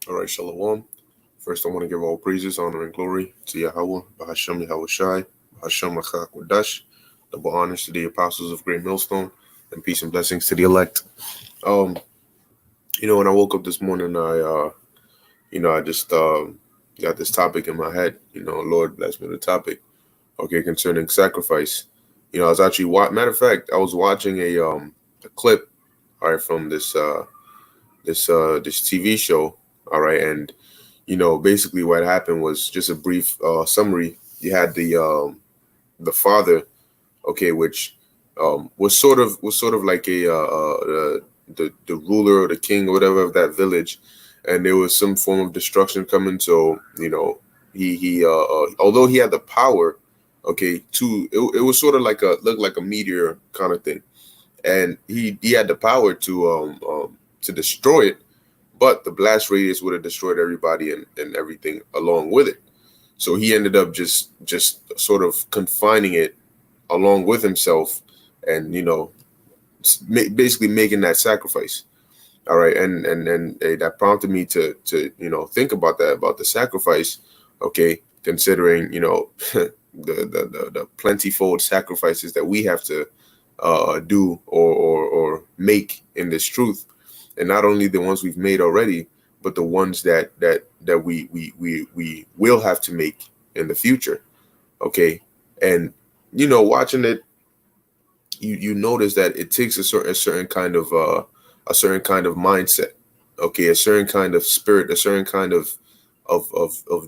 All right, Shalom. First, I want to give all praises, honor, and glory to Yahweh, Bahashem Yahweh Shai, Bahashem Machak Wadash, double honors to the apostles of Great Millstone, and peace and blessings to the elect. Um, when I woke up this morning, I just got this topic in my head. Lord bless me with the topic. Okay, concerning sacrifice. I was actually matter of fact, I was watching a clip, all right, from this TV show, all right, and basically what happened was just a brief summary. You had the father, okay, which was sort of like the ruler or the king or whatever of that village, and there was some form of destruction coming. So he although he had the power, okay, it was sort of like looked like a meteor kind of thing, and he had the power to destroy it, but the blast radius would have destroyed everybody and everything along with it. So he ended up just sort of confining it along with himself, and basically making that sacrifice. All right, and that prompted me to think about that, about the sacrifice. Okay, considering the plentyfold sacrifices that we have to do or make in this truth, and not only the ones we've made already, but the ones that we will have to make in the future. Okay, and watching it, you notice that it takes a certain kind of mindset, okay, a certain kind of spirit, a certain kind of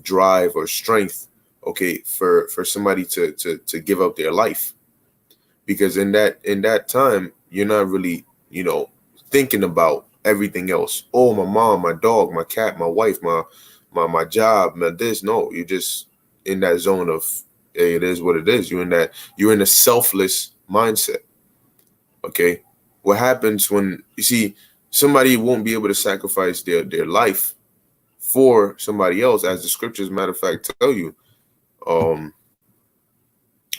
drive or strength, okay, for somebody to give up their life, because in that time you're not really thinking about everything else. Oh, my mom, my dog, my cat, my wife, my job, my this. No, you're just in that zone of, hey, it is what it is. You're in a selfless mindset. Okay, what happens when you see somebody won't be able to sacrifice their life for somebody else, as the scriptures, matter of fact, tell you.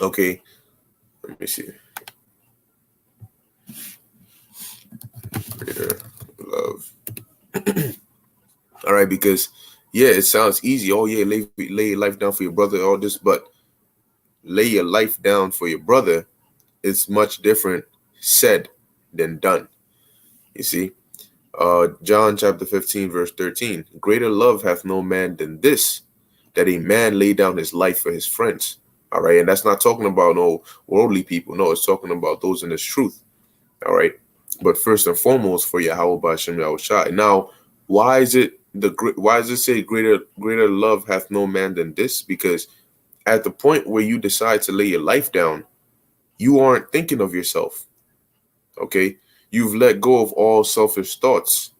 Okay, let me see. Greater love. All right, because it sounds easy. Oh yeah, lay your life down for your brother, all this, but lay your life down for your brother is much different said than done. You see, John chapter 15, verse 13. Greater love hath no man than this, that a man lay down his life for his friends. All right, and that's not talking about no worldly people. No, it's talking about those in this truth. All right, but first and foremost for Yahweh B'Shem Yahweh Shai. Now, why does it say greater love hath no man than this? Because at the point where you decide to lay your life down, you aren't thinking of yourself. Okay, you've let go of all selfish thoughts,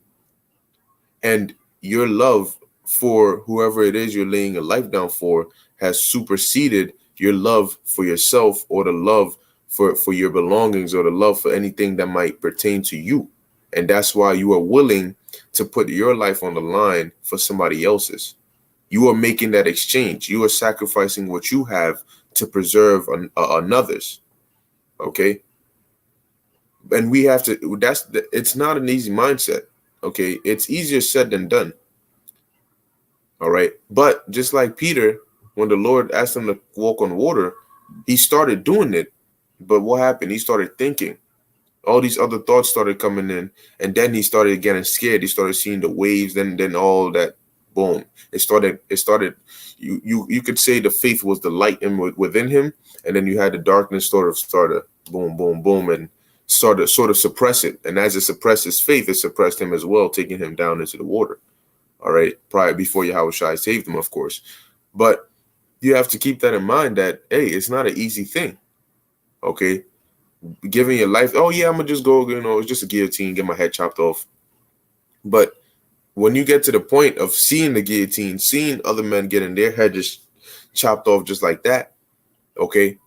and your love for whoever it is you're laying your life down for has superseded your love for yourself, or the love for your belongings, or the love for anything that might pertain to you. And that's why you are willing to put your life on the line for somebody else's. You are making that exchange. You are sacrificing what you have to preserve another's. Okay, and we have to. It's not an easy mindset. Okay, it's easier said than done. All right, but just like Peter, when the Lord asked him to walk on water, he started doing it. But what happened? He started thinking. All these other thoughts started coming in, and then he started getting scared. He started seeing the waves. Then all that, boom. It started. You could say the faith was the light within him, and then you had the darkness started boom, boom, boom, and started sort of suppress it. And as it suppressed his faith, it suppressed him as well, taking him down into the water. All right, prior before Yahweh Shai saved him, of course. But you have to keep that in mind that, hey, it's not an easy thing. Okay, giving your life, oh yeah, I'm gonna just go, it's just a guillotine, get my head chopped off. But when you get to the point of seeing the guillotine, seeing other men getting their head just chopped off just like that, okay,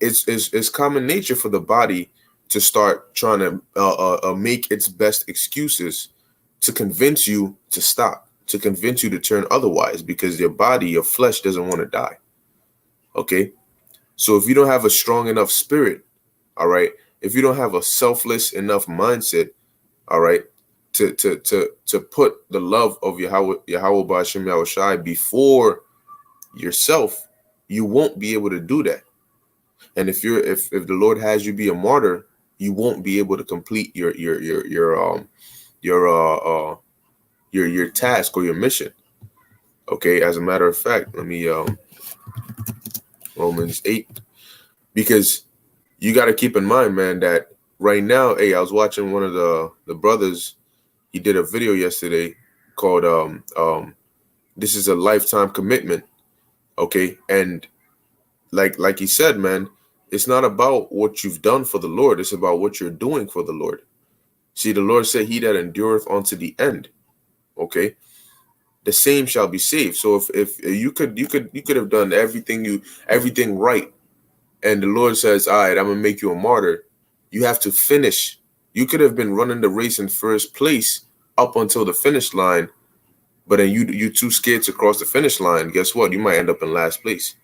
it's common nature for the body to start trying to make its best excuses to convince you to stop, to convince you to turn otherwise, because your body, your flesh doesn't want to die. Okay, so if you don't have a strong enough spirit, all right, if you don't have a selfless enough mindset, all right, to put the love of Yahweh Ba'ashem Yahushai before yourself, you won't be able to do that. And if the Lord has you be a martyr, you won't be able to complete your task or your mission. Okay, as a matter of fact, let me Romans 8, because you got to keep in mind, man, that right now, hey, I was watching one of the brothers. He did a video yesterday called this is a lifetime commitment. Okay, and like he said, man, it's not about what you've done for the Lord, it's about what you're doing for the Lord. See, the Lord said, he that endureth unto the end, okay, the same shall be saved. So if you could have done everything right, and the Lord says, all right, I'm gonna make you a martyr, you have to finish. You could have been running the race in first place up until the finish line, but then you're too scared to cross the finish line. Guess what? You might end up in last place.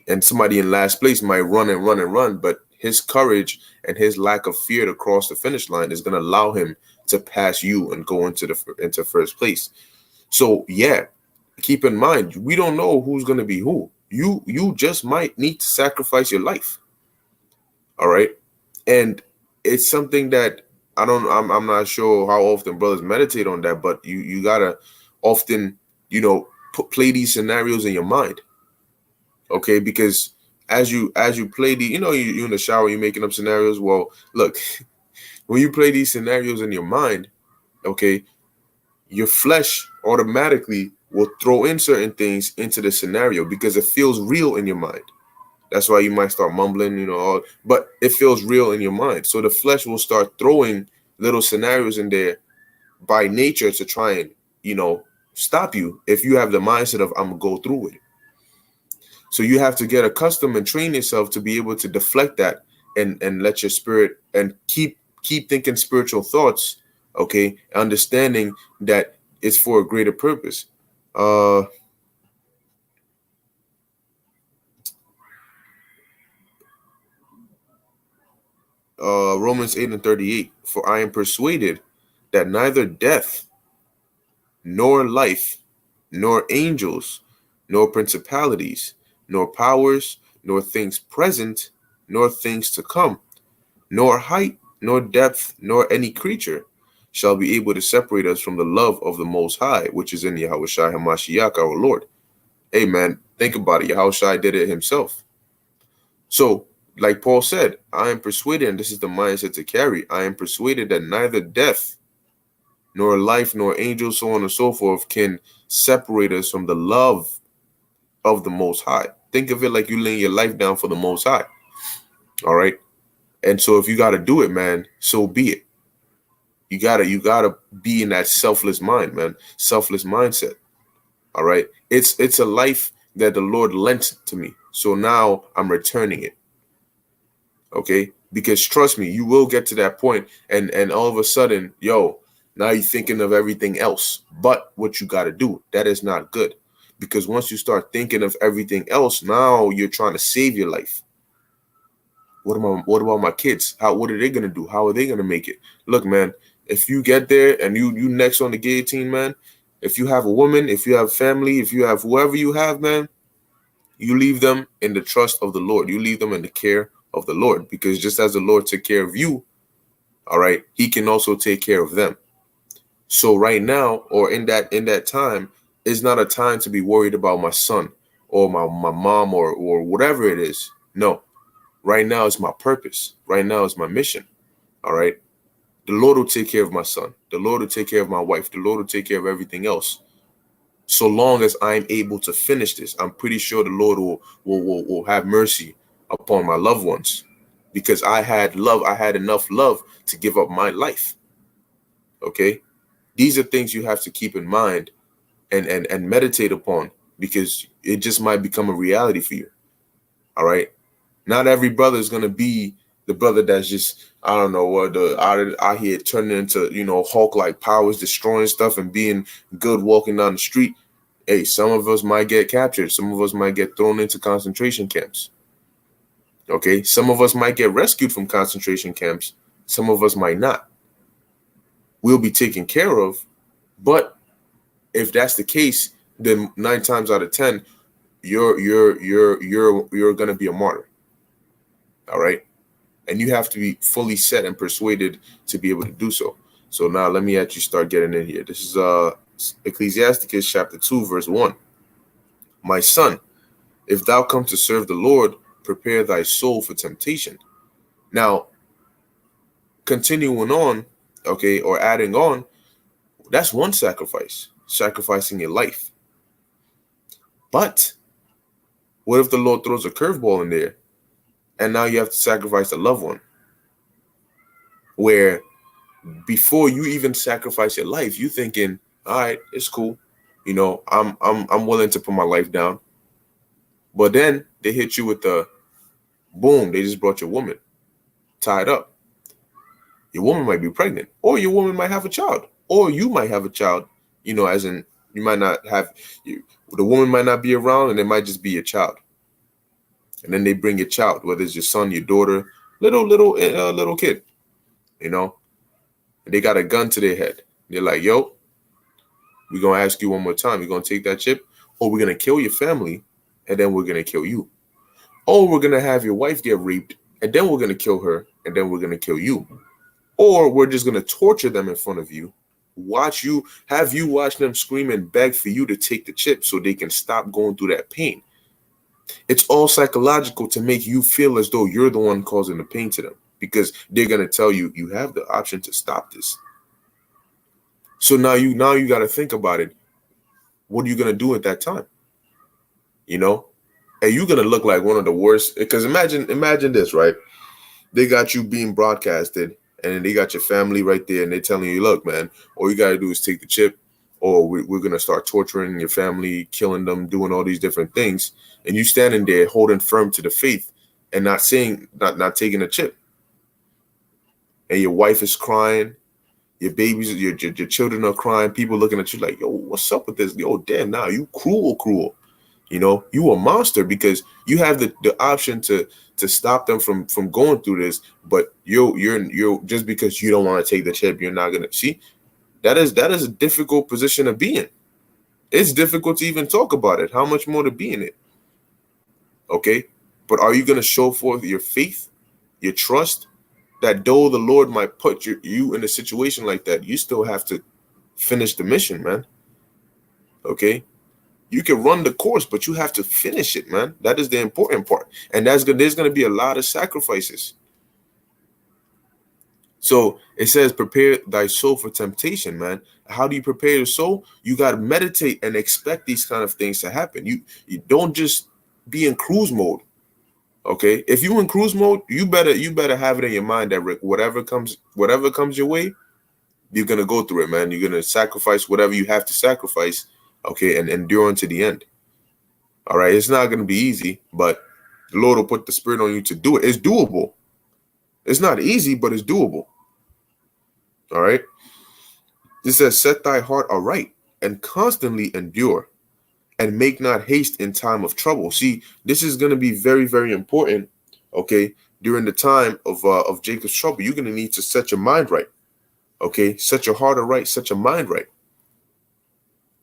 And somebody in last place might run and run and run, but his courage and his lack of fear to cross the finish line is going to allow him to pass you and go into first place. So yeah, keep in mind, we don't know who's going to be who. You just might need to sacrifice your life. All right. And it's something that I'm not sure how often brothers meditate on that, but you gotta often, play these scenarios in your mind. Okay, because as you play you're in the shower, you're making up scenarios. Well, look, when you play these scenarios in your mind, okay, your flesh automatically will throw in certain things into the scenario because it feels real in your mind. That's why you might start mumbling, but it feels real in your mind. So the flesh will start throwing little scenarios in there by nature to try and, stop you if you have the mindset of, I'm going to go through with it. So you have to get accustomed and train yourself to be able to deflect that and let your spirit and keep thinking spiritual thoughts, okay, understanding that it's for a greater purpose. Romans 8:38, for I am persuaded that neither death, nor life, nor angels, nor principalities, nor powers, nor things present, nor things to come, nor height, nor depth, nor any creature shall be able to separate us from the love of the Most High, which is in Yahushua HaMashiach, our Lord. Hey, man, think about it. Yahushua did it himself. So, like Paul said, I am persuaded, and this is the mindset to carry, I am persuaded that neither death, nor life, nor angels, so on and so forth, can separate us from the love of the Most High. Think of it like you laying your life down for the Most High. All right. And so if you got to do it, man, so be it. You gotta be in that selfless mind, man, selfless mindset. All right. It's a life that the Lord lent to me. So now I'm returning it. Okay. Because trust me, you will get to that point and all of a sudden, now you're thinking of everything else but what you got to do. That is not good. Because once you start thinking of everything else, now you're trying to save your life. What about my kids? What are they gonna do? How are they gonna make it? Look, man, if you get there and you next on the guillotine, man, if you have a woman, if you have family, if you have whoever you have, man, you leave them in the trust of the Lord. You leave them in the care of the Lord, because just as the Lord took care of you, all right, he can also take care of them. So right now, or in that time, is not a time to be worried about my son or my mom or whatever it is. No. Right now is my purpose. Right now is my mission. All right. The Lord will take care of my son. The Lord will take care of my wife. The Lord will take care of everything else. So long as I'm able to finish this, I'm pretty sure the Lord will have mercy upon my loved ones, because I had enough love to give up my life. Okay. These are things you have to keep in mind and meditate upon, because it just might become a reality for you. All right. Not every brother is going to be the brother that's just, I don't know, what out here turning into, Hulk-like powers, destroying stuff and being good walking down the street. Hey, some of us might get captured. Some of us might get thrown into concentration camps. Okay. Some of us might get rescued from concentration camps. Some of us might not. will be taken care of. But if that's the case, then 9 times out of 10, you're gonna be a martyr. All right. And you have to be fully set and persuaded to be able to do so. So now let me actually start getting in here. This is Ecclesiasticus chapter 2, verse 1. My son, if thou come to serve the Lord, prepare thy soul for temptation. Now, continuing on, okay, or adding on, that's one sacrifice, sacrificing your life. But what if the Lord throws a curveball in there and now you have to sacrifice a loved one? Where before you even sacrifice your life, you thinking, all right, it's cool. You know, I'm willing to put my life down. But then they hit you with the boom, they just brought your woman tied up. Your woman might be pregnant, or your woman might have a child, or you might have a child, you know, as in you might not have, the woman might not be around and it might just be your child. And then they bring your child, whether it's your son, your daughter, little kid, you know, and they got a gun to their head. They're like, yo, we're going to ask you one more time. You're going to take that chip, or we're going to kill your family, and then we're going to kill you. Or we're going to have your wife get raped, and then we're going to kill her, and then we're going to kill you. Or we're just going to torture them in front of you, watch them scream and beg for you to take the chip so they can stop going through that pain. It's all psychological to make you feel as though you're the one causing the pain to them, because they're going to tell you, you have the option to stop this. So now you got to think about it. What are you going to do at that time? You know, and you're going to look like one of the worst, because imagine this, right? They got you being broadcasted, and then they got your family right there, and they're telling you, look, man, all you got to do is take the chip, or we're going to start torturing your family, killing them, doing all these different things. And you standing there holding firm to the faith and not taking a chip. And your wife is crying. Your babies, your children are crying. People looking at you like, yo, what's up with this? Yo, damn, now you cruel. You know, you a monster, because you have the option to stop them from going through this. But you're just because you don't want to take the chip, you're not going to see. That is a difficult position to be in. It's difficult to even talk about it. How much more to be in it? Okay. But are you going to show forth your faith, your trust, that though the Lord might put you in a situation like that, you still have to finish the mission, man. Okay. You can run the course, but you have to finish it, man. That is the important part. And there's going to be a lot of sacrifices. So it says, prepare thy soul for temptation, man. How do you prepare your soul? You got to meditate and expect these kind of things to happen. You don't just be in cruise mode. Okay. If you in cruise mode, you better have it in your mind that whatever comes your way, you're going to go through it, man. You're going to sacrifice whatever you have to sacrifice. Okay. And endure unto the end. All right. It's not going to be easy, but the Lord will put the spirit on you to do it. It's doable. It's not easy, but it's doable. All right. It says, set thy heart aright and constantly endure, and make not haste in time of trouble. See, this is going to be very, very important. Okay. During the time of Jacob's trouble, you're going to need to set your mind right. Okay. Set your heart aright, set your mind right.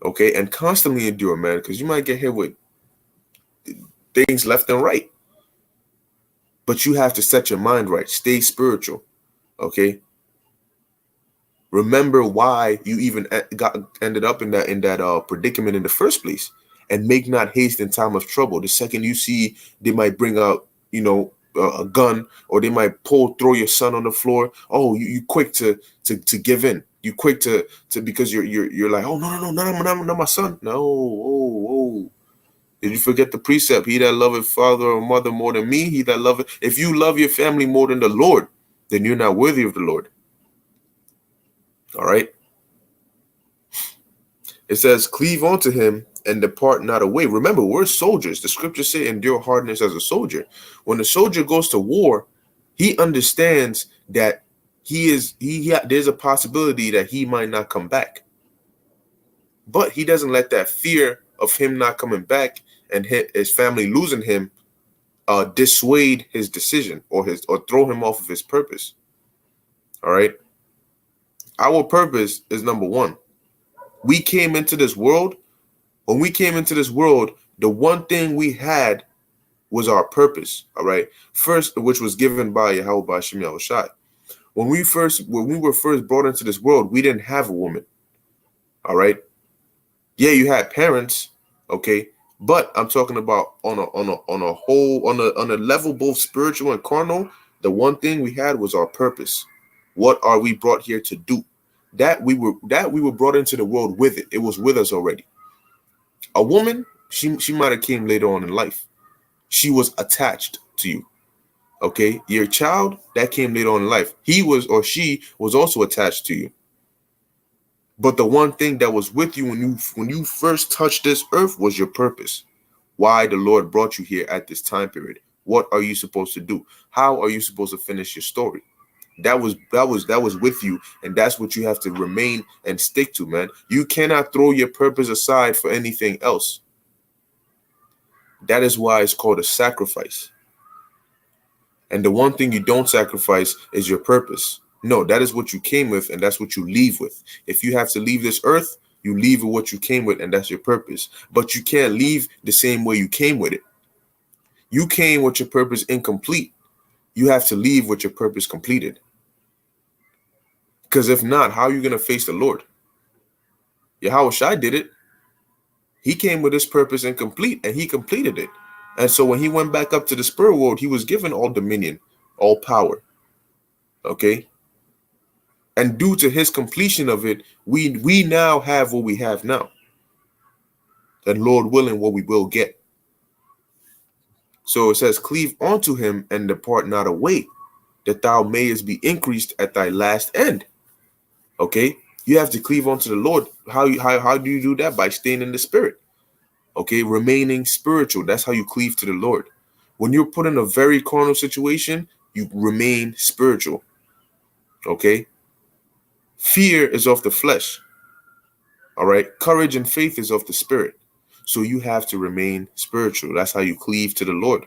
Okay. And constantly endure, man, because you might get hit with things left and right. But you have to set your mind right. Stay spiritual. Okay. Remember why you even ended up in that predicament in the first place, and make not haste in time of trouble. The second you see they might bring out, a gun, or they might throw your son on the floor. Oh, you quick to give in. You quick to because you're like, oh no, not my son. No, oh. Did you forget the precept? He that loveth father or mother more than me, he that loveth. If you love your family more than the Lord, then you're not worthy of the Lord. All right. It says, cleave unto him and depart not away. Remember, we're soldiers. The scriptures say, endure hardness as a soldier. When a soldier goes to war, he understands that there's a possibility that he might not come back. But he doesn't let that fear of him not coming back and his family losing him dissuade his decision or throw him off of his purpose. All right. Our purpose is number one. We came into this world. When we came into this world, the one thing we had was our purpose. All right. First, which was given by Yahweh Hashem Yahushai. When we were first brought into this world, we didn't have a woman. All right. Yeah, you had parents, okay, but I'm talking about on a level both spiritual and carnal. The one thing we had was our purpose. What are we brought here to do? That we were brought into the world with it. It was with us already. A woman, she might have came later on in life. She was attached to you. Okay, your child that came later on in life, he was or she was also attached to you. But the one thing that was with you when you first touched this earth was your purpose. Why the Lord brought you here at this time period. What are you supposed to do? How are you supposed to finish your story? That was with you, and that's what you have to remain and stick to, man. You cannot throw your purpose aside for anything else. That is why it's called a sacrifice. And the one thing you don't sacrifice is your purpose. No, that is what you came with, and that's what you leave with. If you have to leave this earth, you leave with what you came with, and that's your purpose. But you can't leave the same way you came with it. You came with your purpose incomplete. You have to leave with your purpose completed. Because if not, how are you going to face the Lord? Yahweh Shai did it. He came with his purpose incomplete, and he completed it. And so when he went back up to the spirit world, he was given all dominion, all power. Okay? And due to his completion of it, we now have what we have now. And Lord willing, what we will get. So it says, cleave unto him and depart not away, that thou mayest be increased at thy last end. Okay? You have to cleave unto the Lord. How do you do that? By staying in the spirit. Okay? Remaining spiritual. That's how you cleave to the Lord. When you're put in a very carnal situation, you remain spiritual. Okay? Fear is of the flesh. All right. Courage and faith is of the spirit. So you have to remain spiritual. That's how you cleave to the Lord.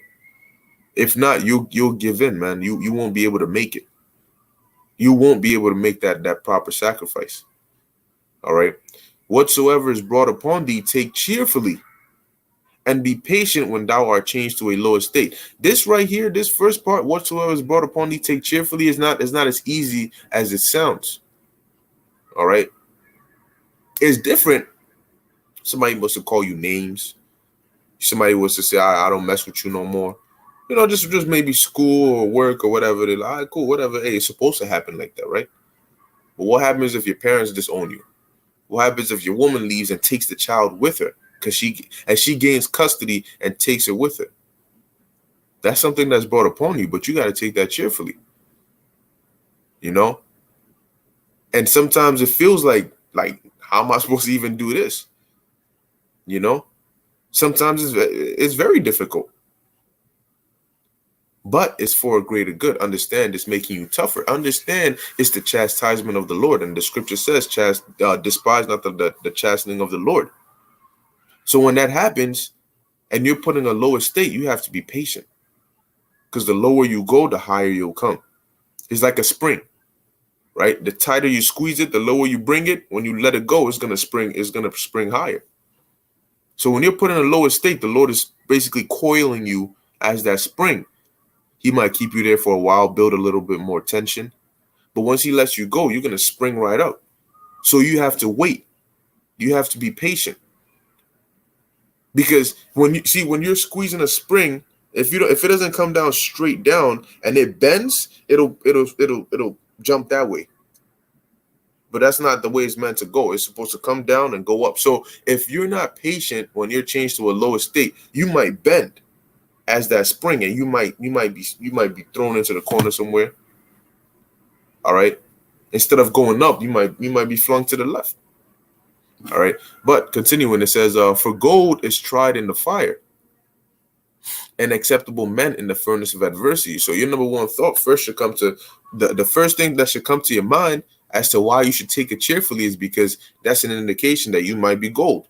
If not, you'll give in, man. You won't be able to make it. You won't be able to make that proper sacrifice. All right. Whatsoever is brought upon thee, take cheerfully, and be patient when thou art changed to a lower state. This right here, this first part, whatsoever is brought upon thee, take cheerfully, is not as easy as it sounds. All right. It's different. Somebody wants to call you names. Somebody wants to say, I don't mess with you no more. You know, just maybe school or work or whatever. They're like, all right, cool, whatever. Hey, it's supposed to happen like that, right? But what happens if your parents disown you? What happens if your woman leaves and takes the child with her? Because she gains custody and takes it with her. That's something that's brought upon you, but you got to take that cheerfully. You know? And sometimes it feels like, how am I supposed to even do this? You know? Sometimes it's very difficult. But it's for a greater good. Understand it's making you tougher. Understand it's the chastisement of the Lord. And the scripture says, despise not the chastening of the Lord. So when that happens and you're put in a lower state, you have to be patient. Because the lower you go, the higher you'll come. It's like a spring, right? The tighter you squeeze it, the lower you bring it. When you let it go, it's gonna spring higher. So when you're put in a lower state, the Lord is basically coiling you as that spring. He might keep you there for a while, build a little bit more tension. But once he lets you go, you're going to spring right up. So you have to wait. You have to be patient. Because when you're squeezing a spring, if it doesn't come down straight down and it bends, it'll jump that way. But that's not the way it's meant to go. It's supposed to come down and go up. So if you're not patient when you're changed to a lower state, you might bend as that spring, and you might be thrown into the corner somewhere. All right. Instead of going up, you might be flung to the left. All right. But continuing, it says, for gold is tried in the fire, and acceptable men in the furnace of adversity. So your number one thought first should come to the first thing that should come to your mind as to why you should take it cheerfully is because that's an indication that you might be gold,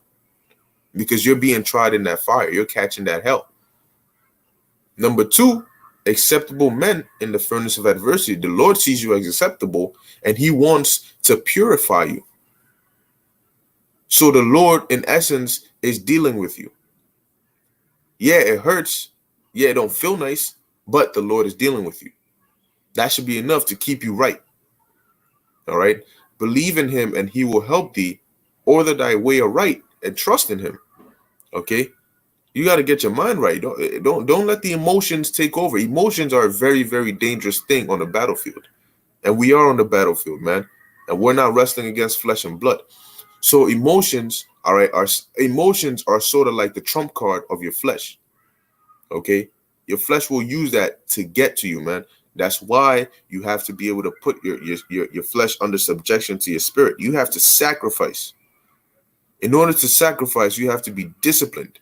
because you're being tried in that fire. You're catching that hell. Number two, acceptable men in the furnace of adversity. The Lord sees you as acceptable, and he wants to purify you. So the Lord, in essence, is dealing with you. Yeah, it hurts. Yeah, it don't feel nice, but the Lord is dealing with you. That should be enough to keep you right. All right. Believe in him and he will help thee, order thy way aright, and trust in him. Okay. You got to get your mind right. Don't let the emotions take over. Emotions are a very, very dangerous thing on the battlefield. And we are on the battlefield, man. And we're not wrestling against flesh and blood. So emotions, all right, emotions are sort of like the trump card of your flesh. Okay. Your flesh will use that to get to you, man. That's why you have to be able to put your flesh under subjection to your spirit. You have to sacrifice. In order to sacrifice, you have to be disciplined.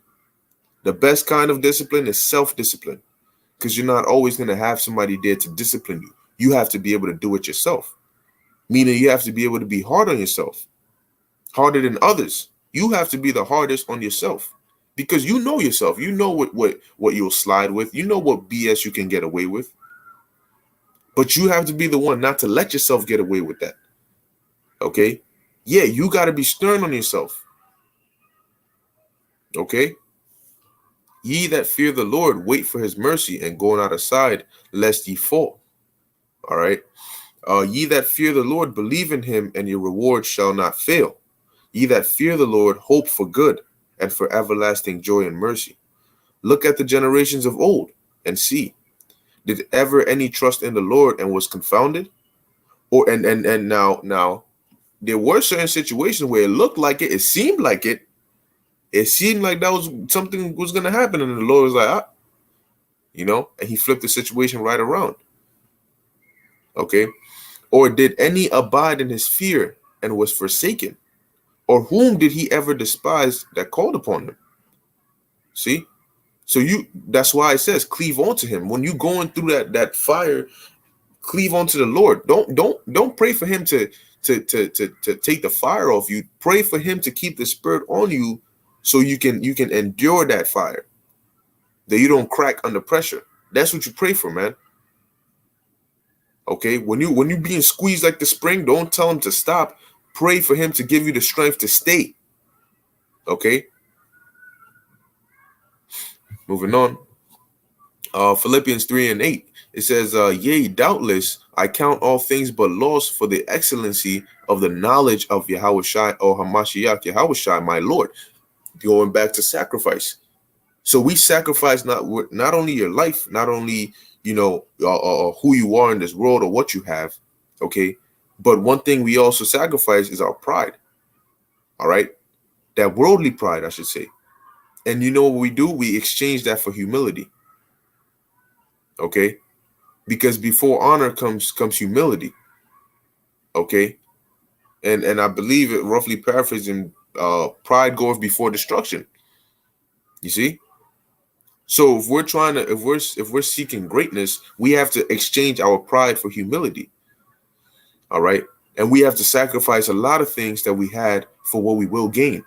The best kind of discipline is self-discipline, because you're not always going to have somebody there to discipline you. You have to be able to do it yourself, meaning you have to be able to be hard on yourself, harder than others. You have to be the hardest on yourself, because you know yourself. You know what you'll slide with. You know what BS you can get away with. But you have to be the one not to let yourself get away with that. Okay? Yeah, you got to be stern on yourself. Okay? Ye that fear the Lord, wait for his mercy, and go not aside, lest ye fall. All right? Ye that fear the Lord, believe in him, and your reward shall not fail. Ye that fear the Lord, hope for good, and for everlasting joy and mercy. Look at the generations of old, and see. Did ever any trust in the Lord and was confounded? Or and now there were certain situations where it looked like it seemed like it seemed like that was something was gonna happen, and the Lord was like, and he flipped the situation right around. Okay. Or did any abide in his fear and was forsaken? Or whom did he ever despise that called upon him? See? So that's why it says cleave on to him. When you're going through that fire, cleave on to the Lord. Don't pray for him to take the fire off you. Pray for him to keep the spirit on you so you can endure that fire, that you don't crack under pressure. That's what you pray for, man. Okay, when you being squeezed like the spring, don't tell him to stop. Pray for him to give you the strength to stay. Okay. Moving on. Philippians 3:8. It says, yea, doubtless I count all things but loss for the excellency of the knowledge of Yahushua or Hamashiach, Yahushua, my Lord. Going back to sacrifice. So we sacrifice not only your life, not only who you are in this world or what you have, okay, but one thing we also sacrifice is our pride. All right, that worldly pride, I should say. And you know what we do? We exchange that for humility. Okay, because before honor comes humility. Okay, and I believe it, roughly paraphrasing, pride goeth before destruction. You see. So if we're seeking greatness, we have to exchange our pride for humility. All right. And we have to sacrifice a lot of things that we had for what we will gain.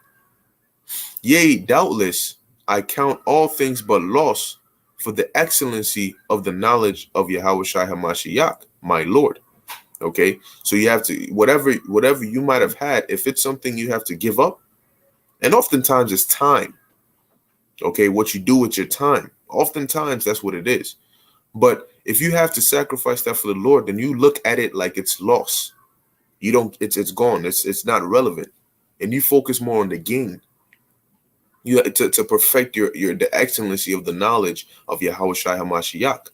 Yea, doubtless, I count all things but loss for the excellency of the knowledge of Yahushua HaMashiach, my Lord. Okay. So you have to, whatever you might have had, if it's something you have to give up, and oftentimes it's time. Okay, what you do with your time. Oftentimes that's what it is. But if you have to sacrifice that for the Lord, then you look at it like it's lost. You don't, it's gone. It's not relevant. And you focus more on the gain. You to perfect the excellency of the knowledge of Yahushua HaMashiach.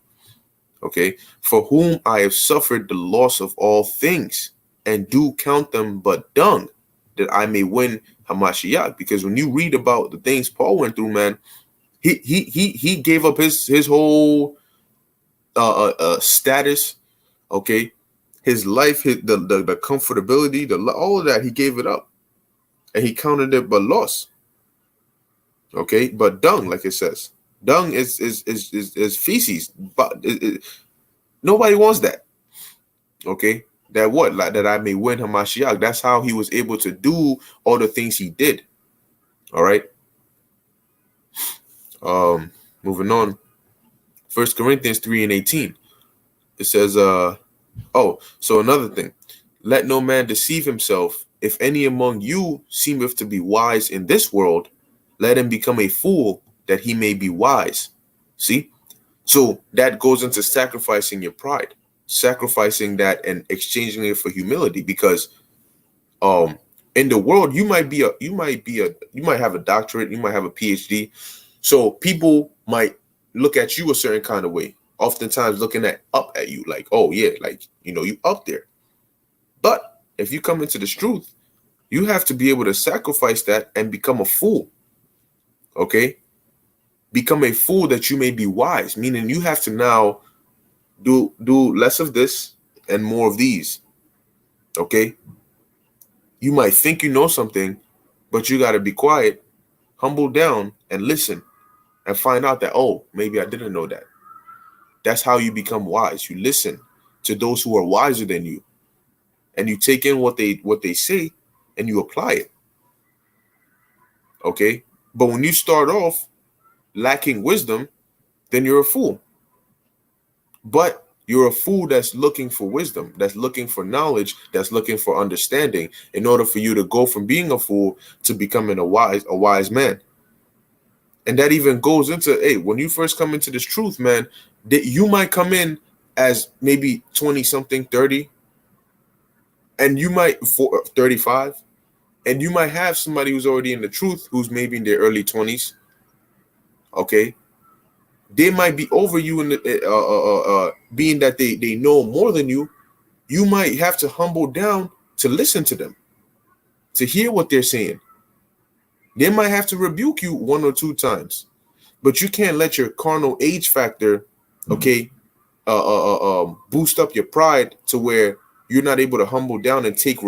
Okay, for whom I have suffered the loss of all things, and do count them but dung, that I may win Hamashiach. Because when you read about the things Paul went through, man, he gave up his whole status, okay, his life, the comfortability, all of that, he gave it up, and he counted it but loss. Okay, but dung, like it says, dung is feces, but nobody wants that. Okay. That what? Like that I may win Hamashiach. That's how he was able to do all the things he did. All right. Moving on. 1 Corinthians 3:18. It says, so another thing. Let no man deceive himself. If any among you seemeth to be wise in this world, let him become a fool that he may be wise. See? So that goes into sacrificing your pride, sacrificing that and exchanging it for humility, because in the world you might have a doctorate, you might have a PhD. So people might look at you a certain kind of way, oftentimes looking up at you like, oh yeah, like, you up there. But if you come into this truth, you have to be able to sacrifice that and become a fool. Okay? Become a fool that you may be wise, meaning you have to now do less of this and more of these. Okay? You might think you know something, but you got to be quiet, humble down, and listen and find out that, oh, maybe I didn't know that. That's how you become wise. You listen to those who are wiser than you, and you take in what they say and you apply it. Okay? But when you start off lacking wisdom, then you're a fool. But you're a fool that's looking for wisdom, that's looking for knowledge, that's looking for understanding, in order for you to go from being a fool to becoming a wise man. And that even goes into, hey, when you first come into this truth, man, that you might come in as maybe 20 something, 30, and you might 35, and you might have somebody who's already in the truth who's maybe in their early 20s. Okay? They might be over you in the being that they know more than you. You might have to humble down to listen to them, to hear what they're saying. They might have to rebuke you 1 or 2 times, but you can't let your carnal age factor, okay, boost up your pride to where you're not able to humble down and take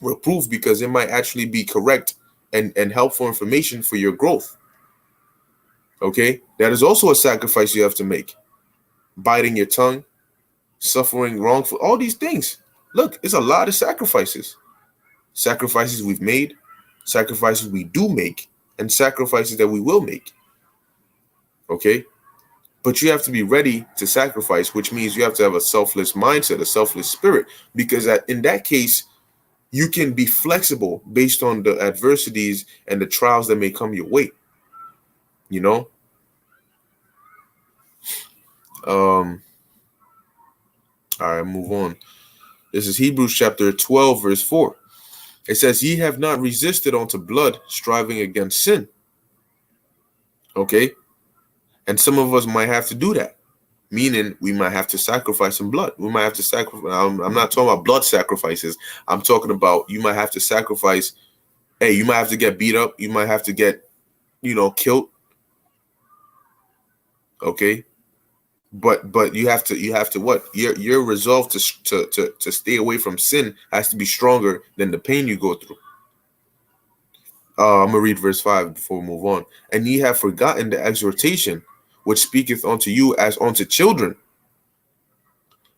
reproof, because it might actually be correct and helpful information for your growth. Okay, that is also a sacrifice you have to make. Biting your tongue, suffering wrongful, all these things. Look, it's a lot of sacrifices. Sacrifices we've made, sacrifices we do make, and sacrifices that we will make. Okay, but you have to be ready to sacrifice, which means you have to have a selfless mindset, a selfless spirit, because in that case, you can be flexible based on the adversities and the trials that may come your way. All right, move on. This is Hebrews chapter 12, verse 4. It says, ye have not resisted unto blood, striving against sin. Okay? And some of us might have to do that, meaning we might have to sacrifice some blood. We might have to sacrifice. I'm not talking about blood sacrifices. I'm talking about you might have to sacrifice. Hey, you might have to get beat up. You might have to get, killed. Okay? But you have to what? Your resolve to stay away from sin has to be stronger than the pain you go through. I'm gonna read verse 5 before we move on. And ye have forgotten the exhortation which speaketh unto you as unto children.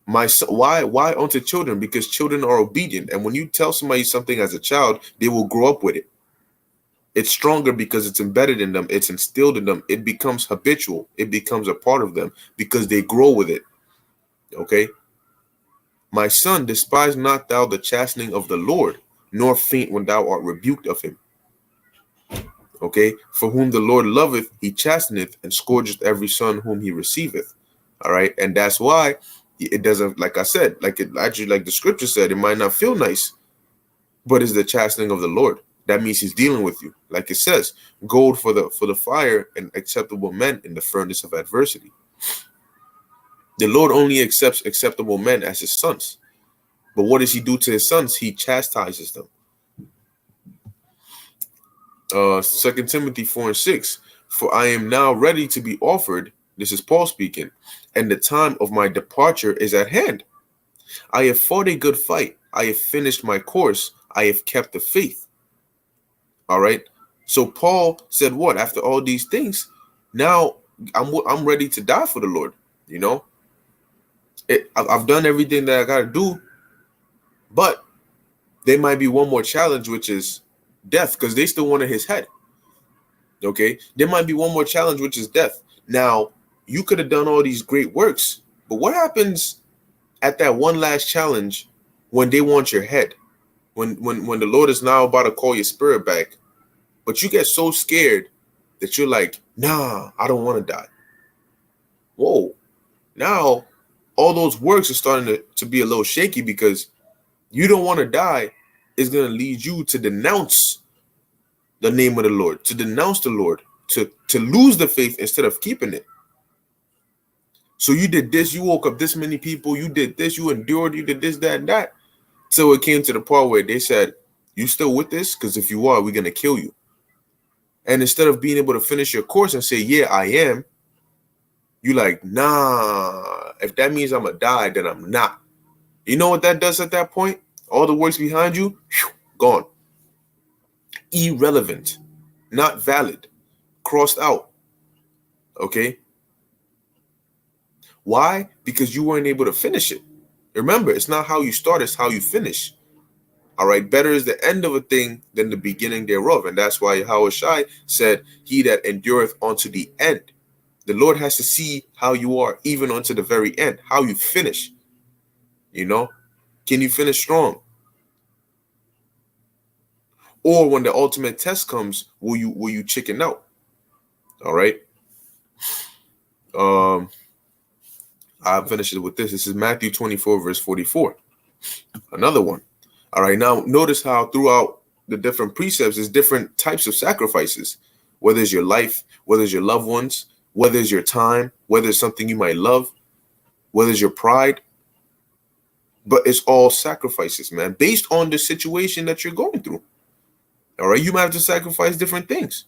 My son, why unto children? Because children are obedient, and when you tell somebody something as a child, they will grow up with it. It's stronger because it's embedded in them. It's instilled in them. It becomes habitual. It becomes a part of them because they grow with it. Okay. My son, despise not thou the chastening of the Lord, nor faint when thou art rebuked of him. Okay. For whom the Lord loveth, he chasteneth, and scourgeth every son whom he receiveth. All right. And that's why it doesn't, like I said, like it actually, like the scripture said, it might not feel nice, but it's the chastening of the Lord. That means he's dealing with you. Like it says, gold for the fire and acceptable men in the furnace of adversity. The Lord only accepts acceptable men as his sons. But what does he do to his sons? He chastises them. 2 Timothy 4:6. For I am now ready to be offered. This is Paul speaking. And the time of my departure is at hand. I have fought a good fight. I have finished my course. I have kept the faith. All right. So Paul said, what? After all these things, now I'm ready to die for the Lord. I've done everything that I got to do. But there might be one more challenge, which is death, because they still wanted his head. Okay. There might be one more challenge, which is death. Now, you could have done all these great works, but what happens at that one last challenge when they want your head, when the Lord is now about to call your spirit back, but you get so scared that you're like, nah, I don't want to die. Whoa. Now all those works are starting to be a little shaky, because you don't want to die is going to lead you to denounce the name of the Lord, to denounce the Lord, to lose the faith instead of keeping it. So you did this, you woke up this many people, you did this, you endured, you did this, that, and that. So it came to the part where they said, you still with this? Because if you are, we're going to kill you. And instead of being able to finish your course and say, yeah, I am, you like, nah, if that means I'm going to die, then I'm not. You know what that does at that point? All the works behind you, gone. Irrelevant, not valid, crossed out. Okay? Why? Because you weren't able to finish it. Remember, it's not how you start, it's how you finish. All right, better is the end of a thing than the beginning thereof. And that's why Yahushua said, he that endureth unto the end. The Lord has to see how you are, even unto the very end, how you finish. You know, can you finish strong? Or when the ultimate test comes, will you chicken out? All right. I'll finish it with this. This is Matthew 24, verse 44. Another one. All right. Now, notice how throughout the different precepts, there's different types of sacrifices, whether it's your life, whether it's your loved ones, whether it's your time, whether it's something you might love, whether it's your pride. But it's all sacrifices, man, based on the situation that you're going through. All right. You might have to sacrifice different things.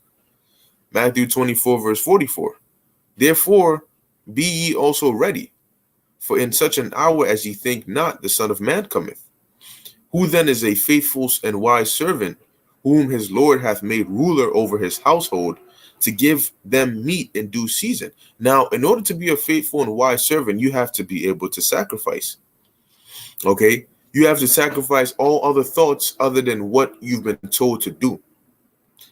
Matthew 24, verse 44. Therefore, be ye also ready, for in such an hour as ye think not, the Son of Man cometh. Who then is a faithful and wise servant, whom his Lord hath made ruler over his household, to give them meat in due season? Now, in order to be a faithful and wise servant, you have to be able to sacrifice. Okay? You have to sacrifice all other thoughts other than what you've been told to do.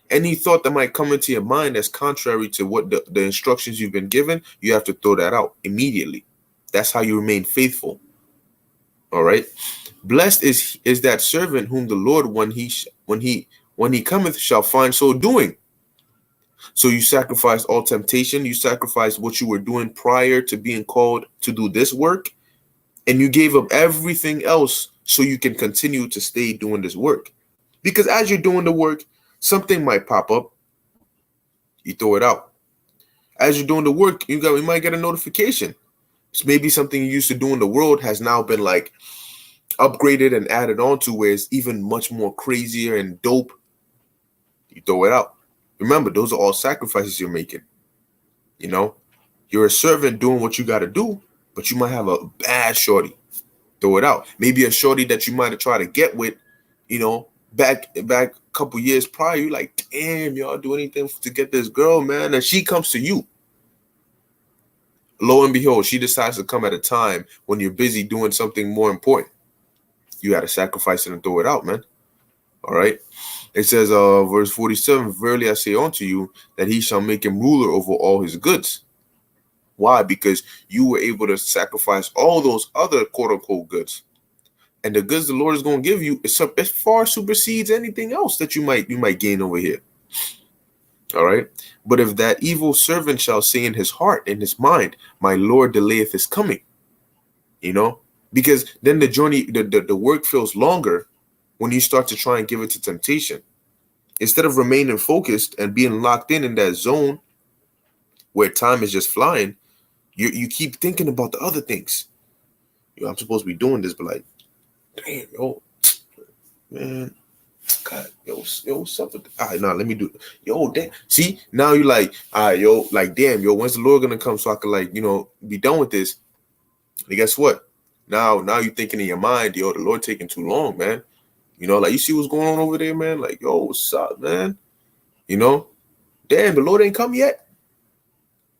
Any thought that might come into your mind that's contrary to what the instructions you've been given, you have to throw that out immediately. That's how you remain faithful. All right. Blessed is that servant whom the Lord, when he cometh, shall find so doing. So you sacrifice all temptation. You sacrifice what you were doing prior to being called to do this work, and you gave up everything else so you can continue to stay doing this work. Because as you're doing the work, something might pop up. You throw it out. As you're doing the work, you might get a notification. It's maybe something you used to do in the world has now been like upgraded and added on to, where it's even much more crazier and dope. You throw it out. Remember, those are all sacrifices you're making. You know, you're a servant doing what you got to do, but you might have a bad shorty. Throw it out. Maybe a shorty that you might have tried to get with, you know, back a couple years prior. You're like, damn, y'all do anything to get this girl, man. And she comes to you. Lo and behold, she decides to come at a time when you're busy doing something more important. You got to sacrifice it and throw it out, man. All right. It says, verse 47, verily I say unto you that he shall make him ruler over all his goods. Why? Because you were able to sacrifice all those other quote unquote goods. And the goods the Lord is going to give you, it far supersedes anything else that you might gain over here. All right. But if that evil servant shall say in his heart, in his mind, my Lord delayeth his coming, you know, because then the journey, the work feels longer when you start to try and give it to temptation. Instead of remaining focused and being locked in that zone where time is just flying, you keep thinking about the other things. Yo, I'm supposed to be doing this, but like, damn, yo, man, God, what's up with all right, now let me do it. Yo, damn. See, now you're like, all right, yo, like, damn, yo, when's the Lord gonna come so I can, like, you know, be done with this? And guess what? Now you're thinking in your mind, yo, the Lord taking too long, man. You know, like, you see what's going on over there, man? Like, yo, what's up, man? You know, damn, the Lord ain't come yet.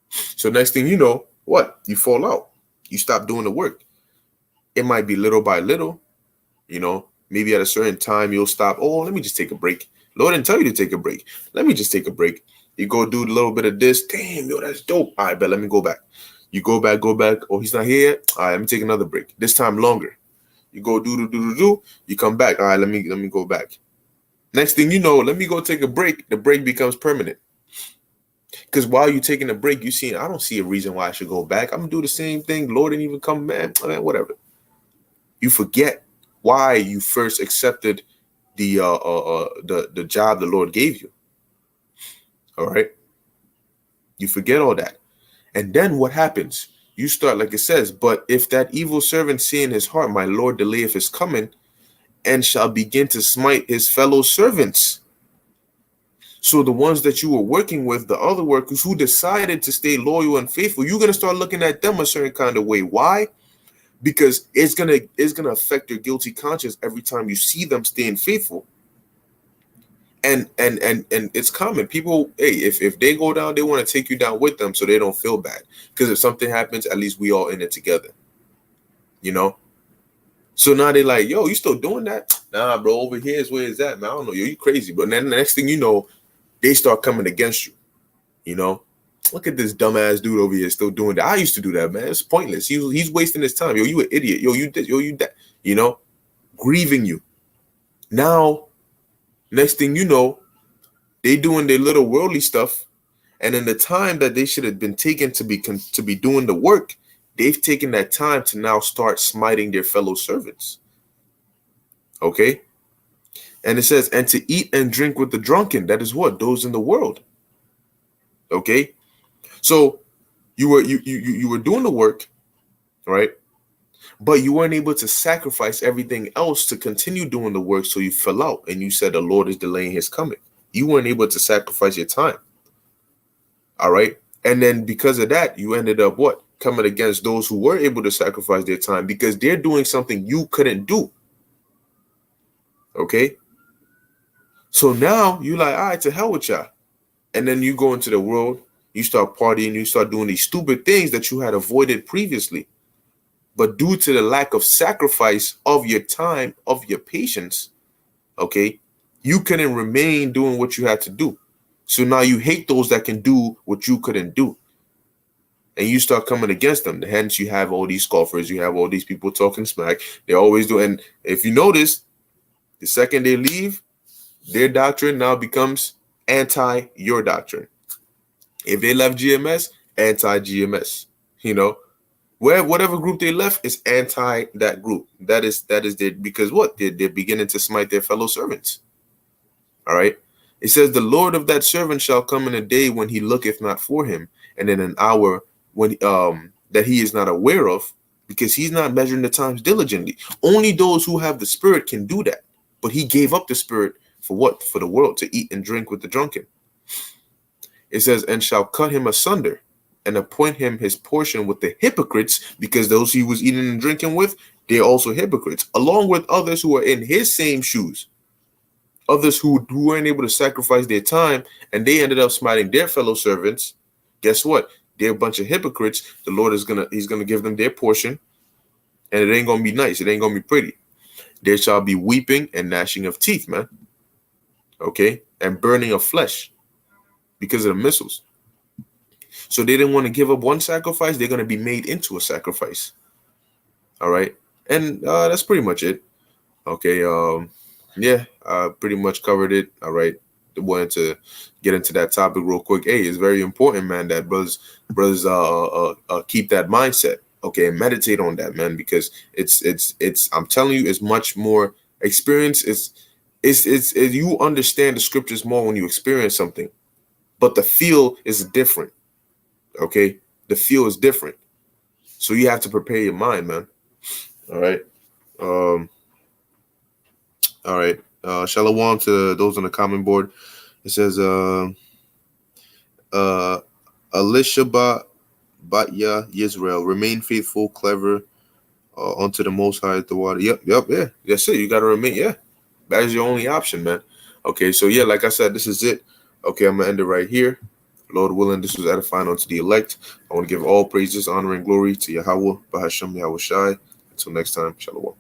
So next thing you know, what? You fall out. You stop doing the work. It might be little by little, you know, maybe at a certain time you'll stop. Oh, let me just take a break. Lord didn't tell you to take a break. Let me just take a break. You go do a little bit of this. Damn, yo, that's dope. All right, but let me go back. You go back. Oh, he's not here yet. All right, let me take another break. This time longer. You go do. You come back. All right, let me go back. Next thing you know, let me go take a break. The break becomes permanent. Because while you're taking a break, you see, I don't see a reason why I should go back. I'm gonna do the same thing. Lord didn't even come, man. Whatever. You forget why you first accepted the job the Lord gave you. All right. You forget all that. And then what happens? You start, like it says, but if that evil servant say in his heart, my Lord delayeth his coming, and shall begin to smite his fellow servants. So the ones that you were working with, the other workers who decided to stay loyal and faithful, you're gonna start looking at them a certain kind of way. Why? Because it's gonna affect your guilty conscience every time you see them staying faithful. And it's common. People, hey, if they go down, they want to take you down with them so they don't feel bad. Because if something happens, at least we all in it together. You know? So now they're like, yo, you still doing that? Nah, bro, over here is where it's at, man. I don't know. Yo, you crazy. But then the next thing you know, they start coming against you. You know? Look at this dumbass dude over here still doing that. I used to do that, man. It's pointless. He's wasting his time. Yo, you an idiot. Yo, you this, yo, you that. You know? Grieving you. Now, next thing you know, they doing their little worldly stuff, and in the time that they should have been taken to be doing the work, they've taken that time to now start smiting their fellow servants. Okay? And it says, and to eat and drink with the drunken. That is what? Those in the world. Okay? So you were doing the work, right? But you weren't able to sacrifice everything else to continue doing the work, so you fell out and you said the Lord is delaying his coming. You weren't able to sacrifice your time. All right? And then because of that, you ended up what? Coming against those who were able to sacrifice their time because they're doing something you couldn't do. Okay? So now you like, all right, to hell with y'all. And then you go into the world, you start partying, you start doing these stupid things that you had avoided previously. But due to the lack of sacrifice of your time, of your patience, okay, you couldn't remain doing what you had to do. So now you hate those that can do what you couldn't do. And you start coming against them. Hence, you have all these scoffers. You have all these people talking smack. They always do. And if you notice, the second they leave, their doctrine now becomes anti your doctrine. If they left GMS, anti GMS. You know, whatever group they left is anti that group. That is their, because what? They're beginning to smite their fellow servants. All right. It says the Lord of that servant shall come in a day when he looketh not for him, and in an hour when that he is not aware of, because he's not measuring the times diligently. Only those who have the Spirit can do that. But he gave up the Spirit for what? For the world, to eat and drink with the drunken. It says, and shall cut him asunder, and appoint him his portion with the hypocrites, because those he was eating and drinking with, they're also hypocrites, along with others who are in his same shoes. Others who weren't able to sacrifice their time, and they ended up smiting their fellow servants. Guess what? They're a bunch of hypocrites. The Lord is he's gonna give them their portion, and it ain't gonna be nice. It ain't gonna be pretty. There shall be weeping and gnashing of teeth, man. Okay, and burning of flesh because of the missiles. So they didn't want to give up one sacrifice. They're gonna be made into a sacrifice. All right, and that's pretty much it. Okay, yeah, I pretty much covered it. All right. I wanted to get into that topic real quick. Hey, it's very important, man, that brothers keep that mindset. Okay, and meditate on that, man, because it's I'm telling you, it's much more experience. It's you understand the scriptures more when you experience something, but the feel is different. Okay, the feel is different, so you have to prepare your mind, man. All right. All right. Shalom to those on the comment board. It says Elisha Batya Yisrael, remain faithful, clever, unto the Most High at the water. Yep, yeah. That's it. You got to remain. Yeah, that is your only option, man. Okay, so yeah, like I said, this is it. Okay, I'm gonna end it right here. Lord willing, this was edifying unto the elect. I want to give all praises, honor, and glory to Yahweh, Bahasham Yahweh Shai. Until next time, Shalom.